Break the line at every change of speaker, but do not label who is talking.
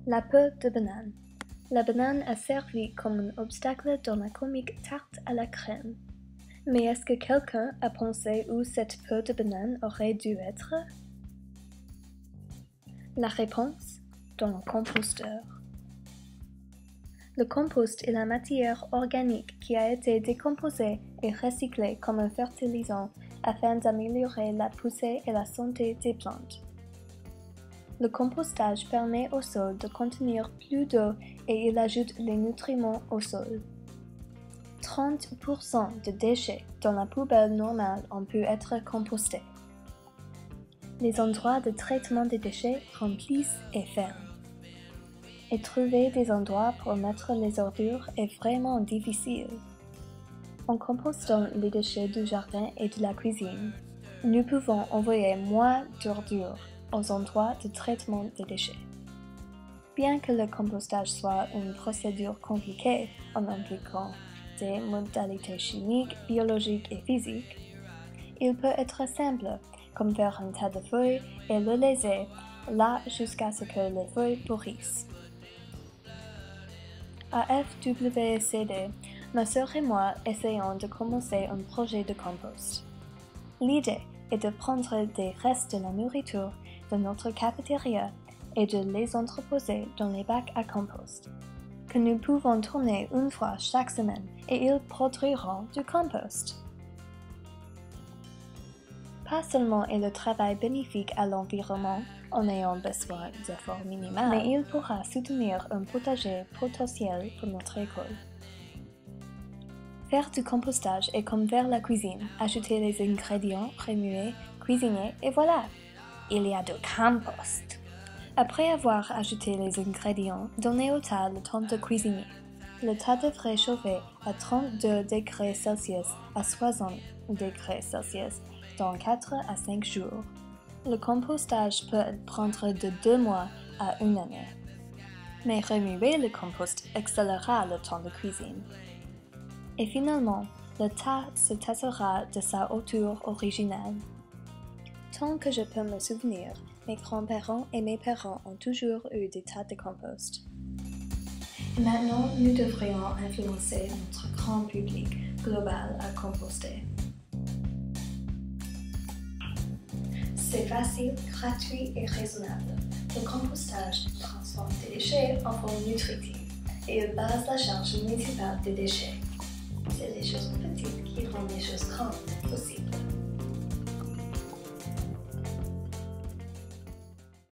La peau de banane. La banane a servi comme un obstacle dans la comique tarte à la crème. Mais est-ce que quelqu'un a pensé où cette peau de banane aurait dû être? La réponse, dans le composteur. Le compost est la matière organique qui a été décomposée et recyclée comme un fertilisant afin d'améliorer la poussée et la santé des plantes. Le compostage permet au sol de contenir plus d'eau et il ajoute les nutriments au sol. 30% de déchets dans la poubelle normale ont pu être compostés. Les endroits de traitement des déchets remplissent et ferment. Et trouver des endroits pour mettre les ordures est vraiment difficile. En compostant les déchets du jardin et de la cuisine, nous pouvons envoyer moins d'ordures aux endroits de traitement des déchets. Bien que le compostage soit une procédure compliquée en impliquant des modalités chimiques, biologiques et physiques, il peut être simple, comme faire un tas de feuilles et le laisser là jusqu'à ce que les feuilles pourrissent. À FWCD, ma sœur et moi essayons de commencer un projet de compost. L'idée est de prendre des restes de la nourriture de notre cafétéria et de les entreposer dans les bacs à compost, que nous pouvons tourner une fois chaque semaine et ils produiront du compost. Pas seulement est le travail bénéfique à l'environnement en ayant besoin d'efforts minimaux, mais il pourra soutenir un potager potentiel pour notre école. Faire du compostage est comme faire la cuisine, ajouter les ingrédients, remuer, cuisiner et voilà, il y a du compost. Après avoir ajouté les ingrédients, donnez au tas le temps de cuisiner. Le tas devrait chauffer à 32 degrés Celsius à 60 degrés Celsius dans 4 à 5 jours. Le compostage peut prendre de 2 mois à 1 année. Mais remuer le compost accélérera le temps de cuisine. Et finalement, le tas se tassera de sa hauteur originale. Tant que je peux me souvenir, mes grands-parents et mes parents ont toujours eu des tas de compost. Maintenant, nous devrions influencer notre grand public global à composter. C'est facile, gratuit et raisonnable. Le compostage transforme des déchets en forme nutritive et il base la charge municipale des déchets. C'est les choses petites qui rendent les choses grandes possibles.